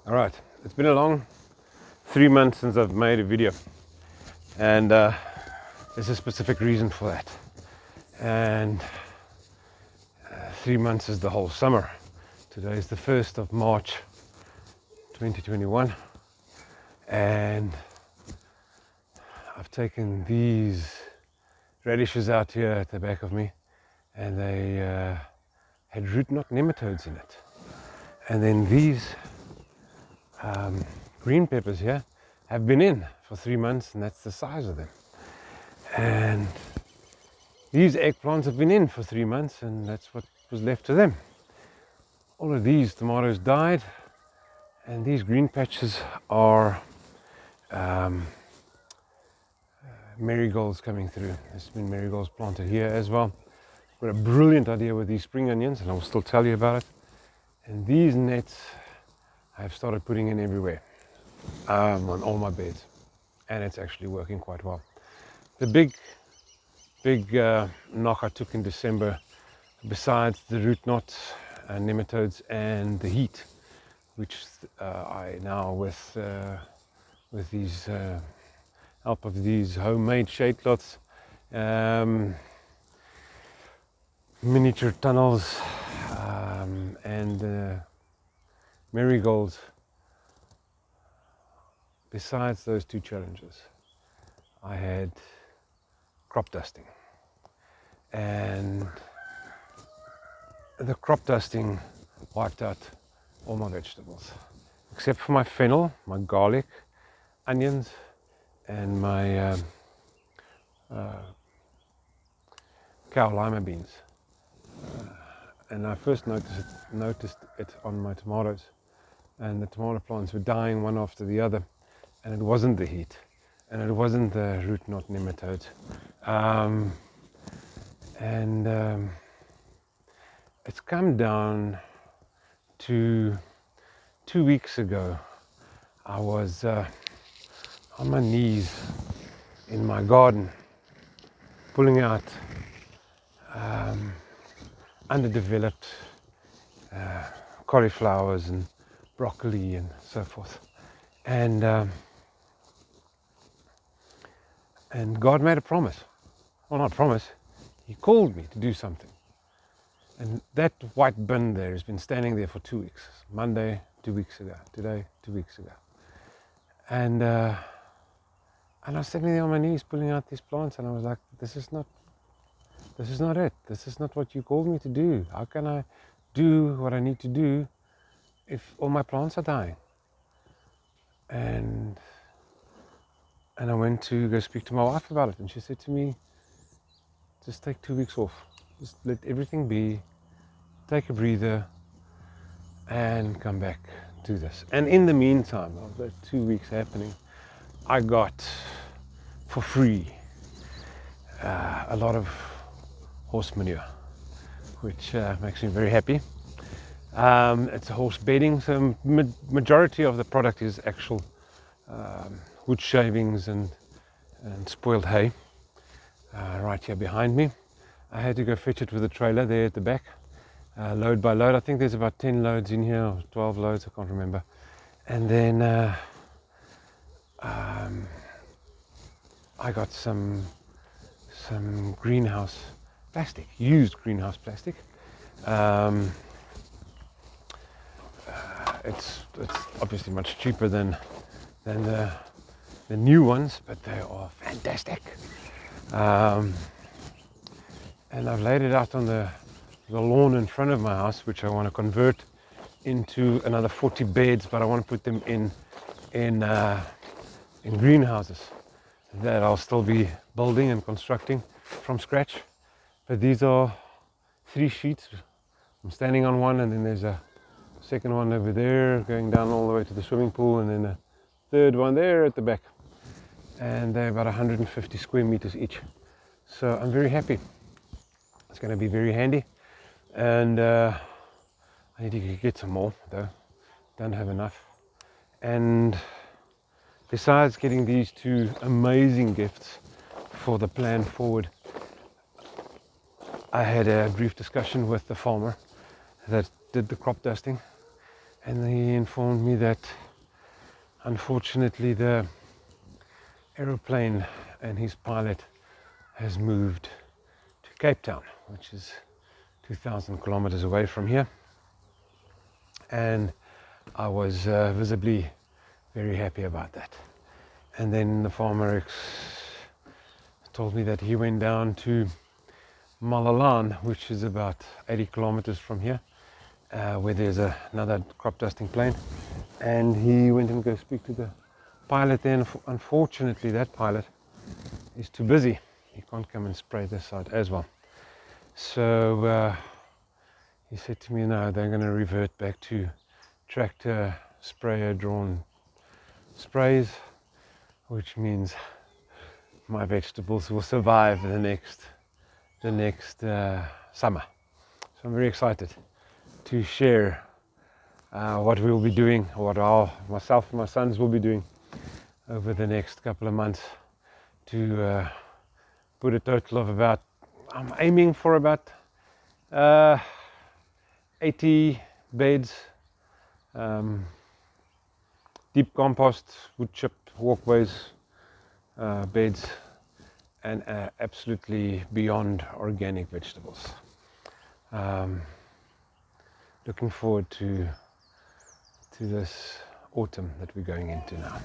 Alright, it's been a long 3 months since I've made a video, and there's a specific reason for that. And 3 months is the whole summer. Today is the 1st of March 2021, and I've taken these radishes out here at the back of me, and they had root knot nematodes in it. And then these green peppers here have been in for 3 months, and that's the size of them. And these eggplants have been in for 3 months, and that's what was left of them. All of these tomatoes died, and these green patches are marigolds coming through. There's been marigolds planted here as well. Got a brilliant idea with these spring onions, and I will still tell you about it. And these nets I've started putting in everywhere, on all my beds, and it's actually working quite well. The big knock I took in December, besides the root knots and nematodes and the heat, which I now with these help of these homemade shade cloths, miniature tunnels, and marigolds. Besides those two challenges, I had crop dusting, and the crop dusting wiped out all my vegetables, except for my fennel, my garlic, onions, and my cow lima beans. And I first noticed it on my tomatoes, and the tomato plants were dying one after the other, and it wasn't the heat, and it wasn't the root knot nematodes. It's come down to 2 weeks ago. I was on my knees in my garden, pulling out underdeveloped cauliflowers and broccoli and so forth, and God made a promise. Well, not promise, He called me to do something. And that white bin there has been standing there for 2 weeks. Monday 2 weeks ago, today 2 weeks ago, and I was sitting there on my knees pulling out these plants, and I was like, this is not it. This is not what you called me to do. How can I do what I need to do if all my plants are dying? And I went to go speak to my wife about it, and she said to me, just take 2 weeks off. Just let everything be. Take a breather and come back to this. And in the meantime, of those 2 weeks happening, I got for free a lot of horse manure, which makes me very happy. It's horse bedding, so majority of the product is actual wood shavings and spoiled hay, right here behind me. I had to go fetch it with a trailer there at the back, load by load. I think there's about 10 loads in here, or 12 loads, I can't remember. And then I got some greenhouse plastic, used greenhouse plastic. It's obviously much cheaper than the new ones, but they are fantastic. And I've laid it out on the lawn in front of my house, which I want to convert into another 40 beds, but I want to put them in greenhouses that I'll still be building and constructing from scratch. But these are 3 sheets. I'm standing on one, and then there's a second one over there going down all the way to the swimming pool, and then a third one there at the back. And they're about 150 square meters each. So I'm very happy. It's going to be very handy, and I need to get some more though. Don't have enough. And besides getting these 2 amazing gifts for the plan forward, I had a brief discussion with the farmer that did the crop dusting, and he informed me that unfortunately the aeroplane and his pilot has moved to Cape Town, which is 2,000 kilometers away from here, and I was visibly very happy about that. And then the farmer told me that he went down to Malalan, which is about 80 kilometers from here, where there's another crop dusting plane, and he went and go speak to the pilot there. Unfortunately, that pilot is too busy. He can't come and spray this side as well. So he said to me, no, they're going to revert back to tractor sprayer drawn sprays, which means my vegetables will survive the next summer. So I'm very excited to share what we'll be doing, what myself and my sons will be doing over the next couple of months to put a total of about, I'm aiming for about 80 beds, deep compost, wood chip, walkways, beds, and absolutely beyond organic vegetables. Looking forward to this autumn that we're going into now.